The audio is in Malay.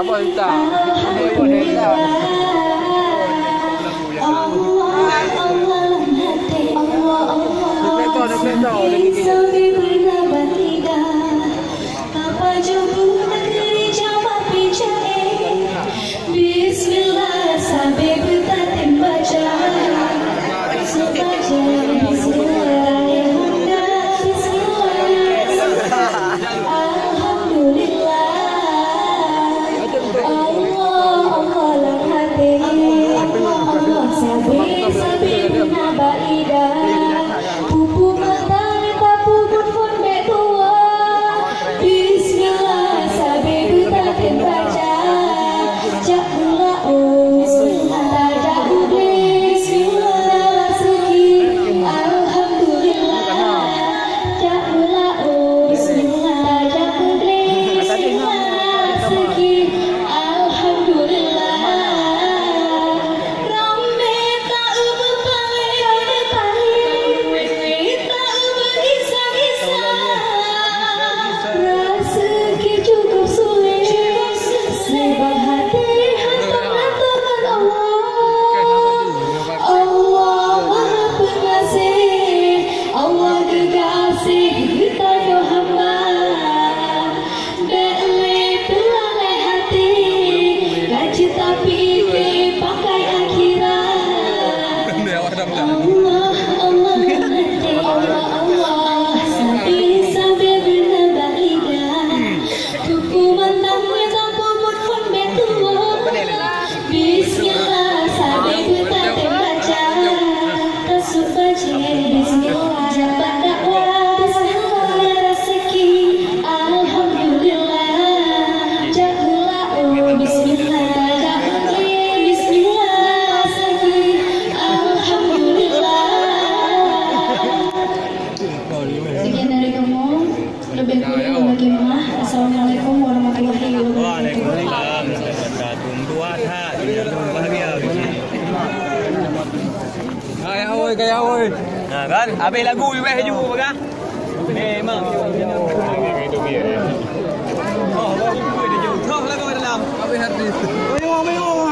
apa kita? Alhamdulillah. Bismillah sampai bertatim baca. Assalamualaikum warahmatullahi wabarakatuh. Waalaikumsalam wabarakatuh. Tua tha bahagia di sini. Kaya oi. Nah kan, habis lagu weh juga kan? Memang. Itu dia. Oh, lagu dia jauh. Lagu dalam. Habis hati. Ayo.